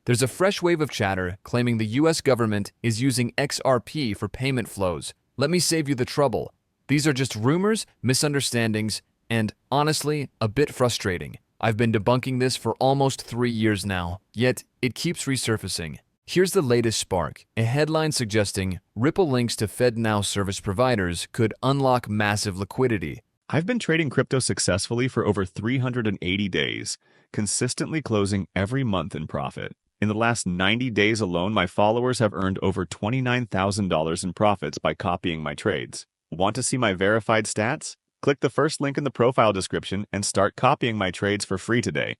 There's a fresh wave of chatter claiming the US government is using XRP for payment flows. Let me save you the trouble. These are just rumors, misunderstandings, and, honestly, a bit frustrating. I've been debunking this for almost 3 years now, yet it keeps resurfacing. Here's the latest spark, a headline suggesting Ripple links to FedNow service providers could unlock massive liquidity. I've been trading crypto successfully for over 380 days, consistently closing every month in profit. In the last 90 days alone, my followers have earned over $29,000 in profits by copying my trades. Want to see my verified stats? Click the first link in the profile description and start copying my trades for free today.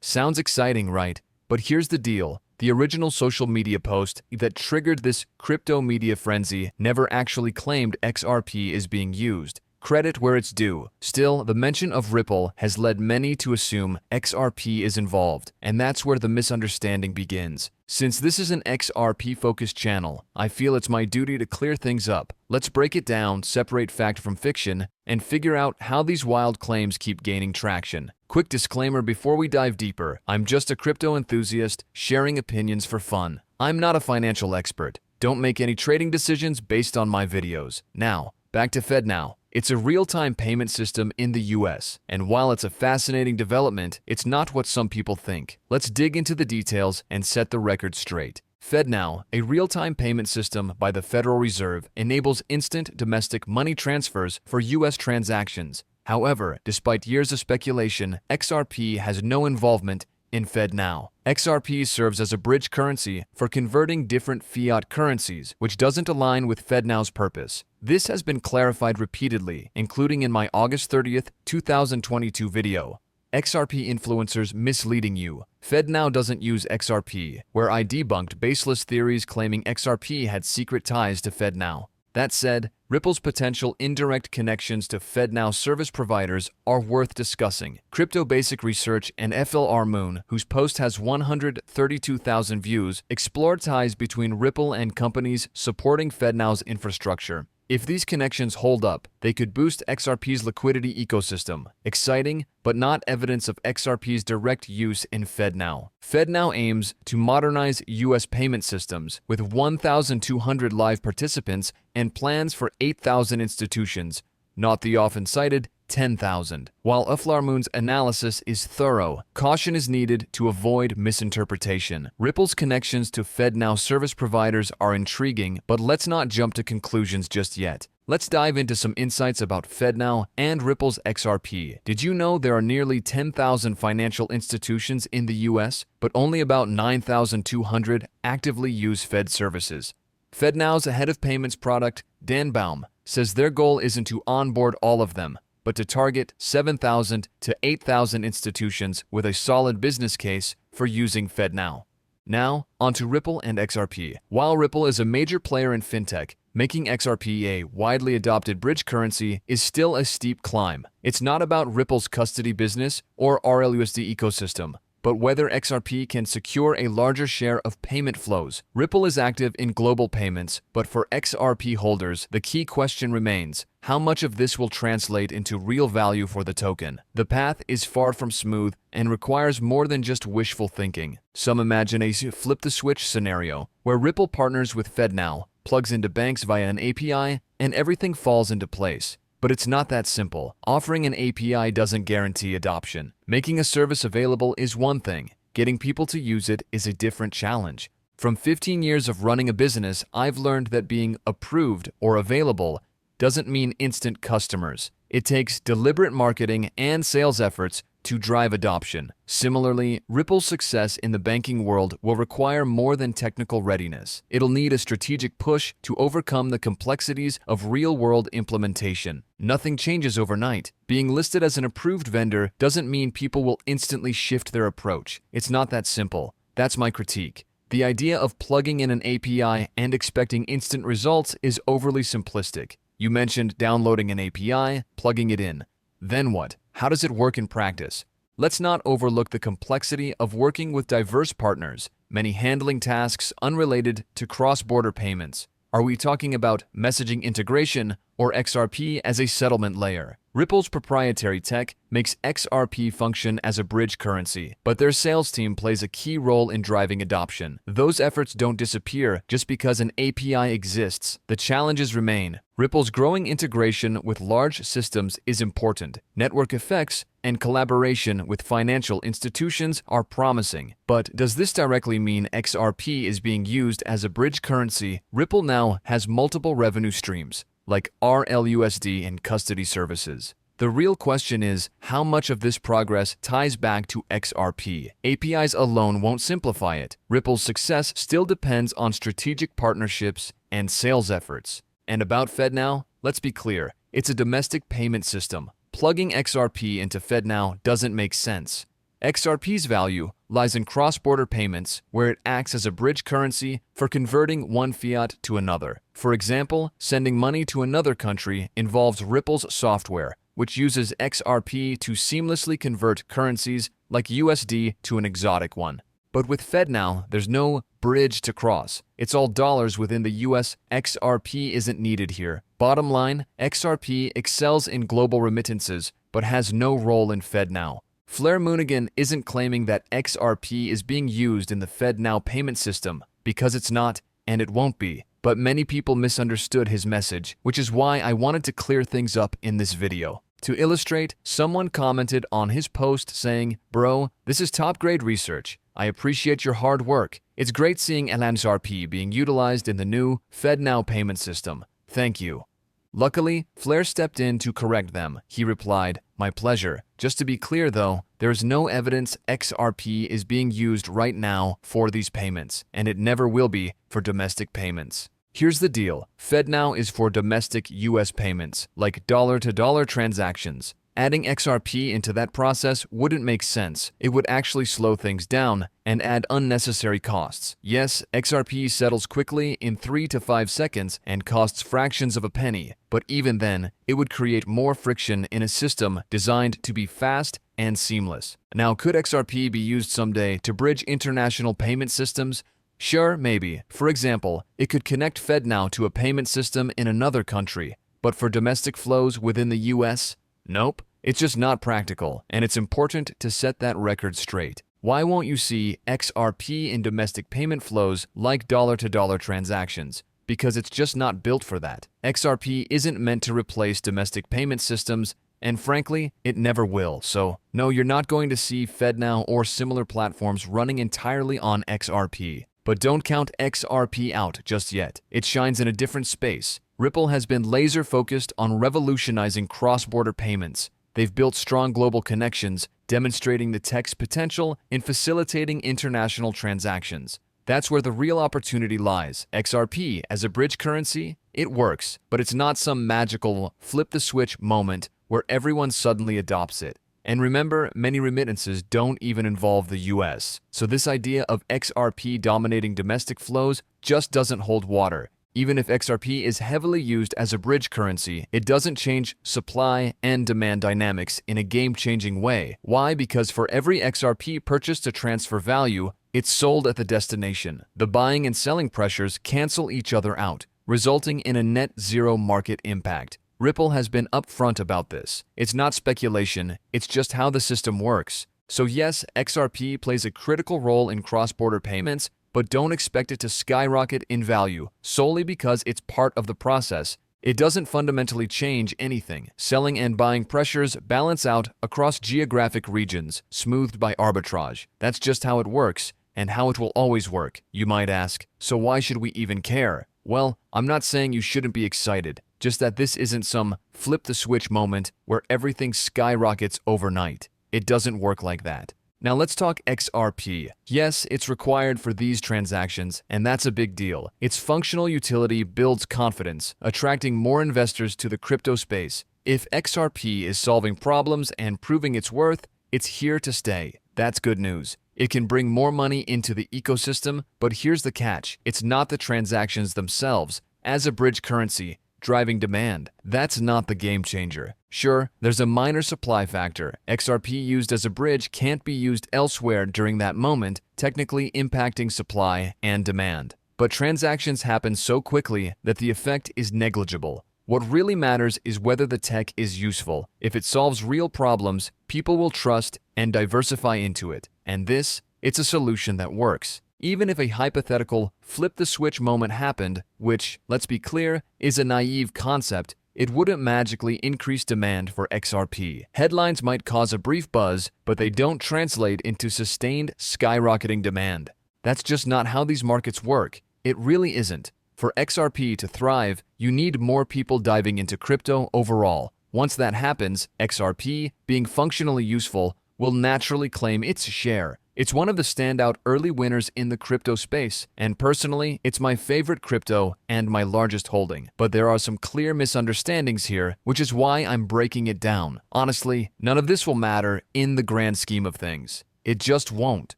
Sounds exciting, right? But here's the deal. The original social media post that triggered this crypto media frenzy never actually claimed XRP is being used. Credit where it's due. Still, the mention of Ripple has led many to assume XRP is involved, and that's where the misunderstanding begins. Since this is an XRP-focused channel, I feel it's my duty to clear things up. Let's break it down, separate fact from fiction, and figure out how these wild claims keep gaining traction. Quick disclaimer before we dive deeper, I'm just a crypto enthusiast sharing opinions for fun. I'm not a financial expert. Don't make any trading decisions based on my videos. Now, back to FedNow. It's a real-time payment system in the US, and while it's a fascinating development, it's not what some people think. Let's dig into the details and set the record straight. FedNow, a real-time payment system by the Federal Reserve, enables instant domestic money transfers for US transactions. However, despite years of speculation, XRP has no involvement in FedNow. XRP serves as a bridge currency for converting different fiat currencies, which doesn't align with FedNow's purpose. This has been clarified repeatedly, including in my August 30th, 2022 video. XRP influencers misleading you. FedNow doesn't use XRP, where I debunked baseless theories claiming XRP had secret ties to FedNow. That said, Ripple's potential indirect connections to FedNow service providers are worth discussing. Crypto Basic Research and FLR Moon, whose post has 132,000 views, explore ties between Ripple and companies supporting FedNow's infrastructure. If these connections hold up, they could boost XRP's liquidity ecosystem. Exciting, but not evidence of XRP's direct use in FedNow. FedNow aims to modernize US payment systems with 1,200 live participants and plans for 8,000 institutions, not the often cited 10,000. While Moon's analysis is thorough, caution is needed to avoid misinterpretation. Ripple's connections to FedNow service providers are intriguing, but let's not jump to conclusions just yet. Let's dive into some insights about FedNow and Ripple's XRP. Did you know there are nearly 10,000 financial institutions in the US, but only about 9,200 actively use Fed services? FedNow's head of payments product, Dan Baum, says their goal isn't to onboard all of them, but to target 7,000 to 8,000 institutions with a solid business case for using FedNow. Now, onto Ripple and XRP. While Ripple is a major player in fintech, making XRP a widely adopted bridge currency is still a steep climb. It's not about Ripple's custody business or RLUSD ecosystem, but whether XRP can secure a larger share of payment flows. Ripple is active in global payments, but for XRP holders, the key question remains: how much of this will translate into real value for the token? The path is far from smooth and requires more than just wishful thinking. Some imagine a flip-the-switch scenario, where Ripple partners with FedNow, plugs into banks via an API, and everything falls into place. But it's not that simple. Offering an API doesn't guarantee adoption. Making a service available is one thing. Getting people to use it is a different challenge. From 15 years of running a business, I've learned that being approved or available doesn't mean instant customers. It takes deliberate marketing and sales efforts to drive adoption. Similarly, Ripple's success in the banking world will require more than technical readiness. It'll need a strategic push to overcome the complexities of real-world implementation. Nothing changes overnight. Being listed as an approved vendor doesn't mean people will instantly shift their approach. It's not that simple. That's my critique. The idea of plugging in an API and expecting instant results is overly simplistic. You mentioned downloading an API, plugging it in. Then what? How does it work in practice? Let's not overlook the complexity of working with diverse partners, many handling tasks unrelated to cross-border payments. Are we talking about messaging integration, or XRP as a settlement layer. Ripple's proprietary tech makes XRP function as a bridge currency, but their sales team plays a key role in driving adoption. Those efforts don't disappear just because an API exists. The challenges remain. Ripple's growing integration with large systems is important. Network effects and collaboration with financial institutions are promising. But does this directly mean XRP is being used as a bridge currency? Ripple now has multiple revenue streams, like RLUSD and custody services. The real question is, how much of this progress ties back to XRP? APIs alone won't simplify it. Ripple's success still depends on strategic partnerships and sales efforts. And about FedNow, let's be clear, it's a domestic payment system. Plugging XRP into FedNow doesn't make sense. XRP's value lies in cross-border payments, where it acts as a bridge currency for converting one fiat to another. For example, sending money to another country involves Ripple's software, which uses XRP to seamlessly convert currencies like USD to an exotic one. But with FedNow, there's no bridge to cross. It's all dollars within the US. XRP isn't needed here. Bottom line, XRP excels in global remittances, but has no role in FedNow. Flair Moonigan isn't claiming that XRP is being used in the FedNow payment system, because it's not, and it won't be. But many people misunderstood his message, which is why I wanted to clear things up in this video. To illustrate, someone commented on his post saying, "Bro, this is top-grade research. I appreciate your hard work. It's great seeing XRP being utilized in the new FedNow payment system. Thank you." Luckily, Flair stepped in to correct them. He replied, "My pleasure. Just to be clear though, there is no evidence XRP is being used right now for these payments, and it never will be for domestic payments." Here's the deal. FedNow is for domestic US payments, like dollar-to-dollar transactions. Adding XRP into that process wouldn't make sense. It would actually slow things down and add unnecessary costs. Yes, XRP settles quickly in 3 to 5 seconds and costs fractions of a penny, but even then, it would create more friction in a system designed to be fast and seamless. Now, could XRP be used someday to bridge international payment systems? Sure, maybe. For example, it could connect FedNow to a payment system in another country, but for domestic flows within the US? Nope. It's just not practical, and it's important to set that record straight. Why won't you see XRP in domestic payment flows like dollar-to-dollar transactions? Because it's just not built for that. XRP isn't meant to replace domestic payment systems, and frankly, it never will. So, no, you're not going to see FedNow or similar platforms running entirely on XRP. But don't count XRP out just yet. It shines in a different space. Ripple has been laser-focused on revolutionizing cross-border payments. They've built strong global connections, demonstrating the tech's potential in facilitating international transactions. That's where the real opportunity lies. XRP as a bridge currency, it works, but it's not some magical flip-the-switch moment where everyone suddenly adopts it. And remember, many remittances don't even involve the US. So this idea of XRP dominating domestic flows just doesn't hold water. Even if XRP is heavily used as a bridge currency, it doesn't change supply and demand dynamics in a game-changing way. Why? Because for every XRP purchased to transfer value, it's sold at the destination. The buying and selling pressures cancel each other out, resulting in a net zero market impact. Ripple has been upfront about this. It's not speculation, it's just how the system works. So yes, XRP plays a critical role in cross-border payments, but don't expect it to skyrocket in value solely because it's part of the process. It doesn't fundamentally change anything. Selling and buying pressures balance out across geographic regions, smoothed by arbitrage. That's just how it works, and how it will always work. You might ask, so why should we even care? Well, I'm not saying you shouldn't be excited, just that this isn't some flip-the-switch moment where everything skyrockets overnight. It doesn't work like that. Now let's talk XRP. Yes, it's required for these transactions, and that's a big deal. Its functional utility builds confidence, attracting more investors to the crypto space. If XRP is solving problems and proving its worth, it's here to stay. That's good news. It can bring more money into the ecosystem, but here's the catch. It's not the transactions themselves. As a bridge currency, driving demand. That's not the game changer. Sure, there's a minor supply factor. XRP used as a bridge can't be used elsewhere during that moment, technically impacting supply and demand. But transactions happen so quickly that the effect is negligible. What really matters is whether the tech is useful. If it solves real problems, people will trust and diversify into it. And it's a solution that works. Even if a hypothetical flip-the-switch moment happened, which, let's be clear, is a naive concept, it wouldn't magically increase demand for XRP. Headlines might cause a brief buzz, but they don't translate into sustained, skyrocketing demand. That's just not how these markets work. It really isn't. For XRP to thrive, you need more people diving into crypto overall. Once that happens, XRP, being functionally useful, will naturally claim its share. It's one of the standout early winners in the crypto space, and personally, it's my favorite crypto and my largest holding. But there are some clear misunderstandings here, which is why I'm breaking it down. Honestly, none of this will matter in the grand scheme of things. It just won't.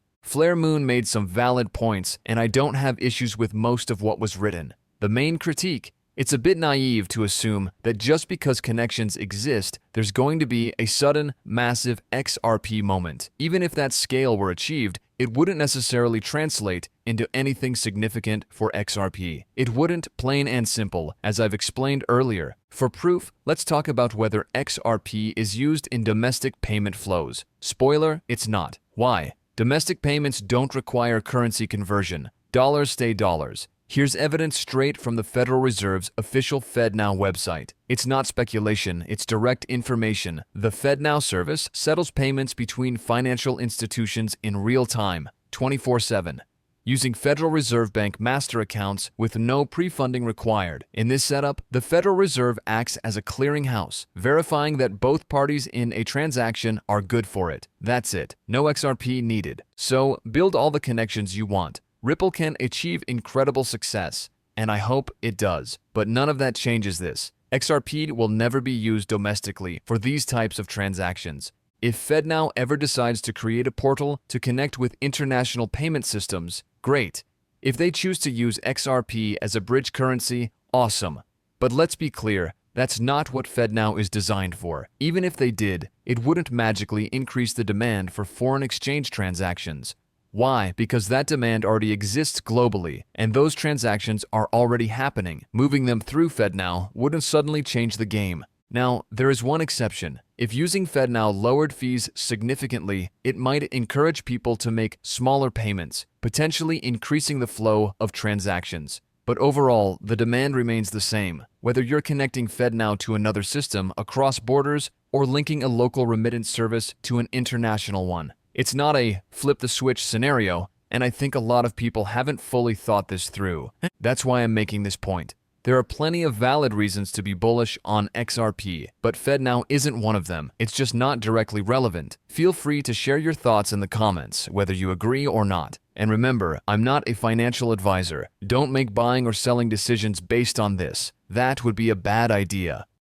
Flare Moon made some valid points, and I don't have issues with most of what was written. The main critique: it's a bit naive to assume that just because connections exist, there's going to be a sudden, massive XRP moment. Even if that scale were achieved, it wouldn't necessarily translate into anything significant for XRP. It wouldn't, plain and simple, as I've explained earlier. For proof, let's talk about whether XRP is used in domestic payment flows. Spoiler, it's not. Why? Domestic payments don't require currency conversion. Dollars stay dollars. Here's evidence straight from the Federal Reserve's official FedNow website. It's not speculation, it's direct information. The FedNow service settles payments between financial institutions in real time, 24/7, using Federal Reserve Bank master accounts with no pre-funding required. In this setup, the Federal Reserve acts as a clearinghouse, verifying that both parties in a transaction are good for it. That's it. No XRP needed. So, build all the connections you want. Ripple can achieve incredible success, and I hope it does. But none of that changes this. XRP will never be used domestically for these types of transactions. If FedNow ever decides to create a portal to connect with international payment systems, great. If they choose to use XRP as a bridge currency, awesome. But let's be clear, that's not what FedNow is designed for. Even if they did, it wouldn't magically increase the demand for foreign exchange transactions. Why? Because that demand already exists globally, and those transactions are already happening. Moving them through FedNow wouldn't suddenly change the game. Now, there is one exception. If using FedNow lowered fees significantly, it might encourage people to make smaller payments, potentially increasing the flow of transactions. But overall, the demand remains the same, whether you're connecting FedNow to another system across borders or linking a local remittance service to an international one. It's not a flip-the-switch scenario, and I think a lot of people haven't fully thought this through. That's why I'm making this point. There are plenty of valid reasons to be bullish on XRP, but FedNow isn't one of them. It's just not directly relevant. Feel free to share your thoughts in the comments, whether you agree or not. And remember, I'm not a financial advisor. Don't make buying or selling decisions based on this. That would be a bad idea.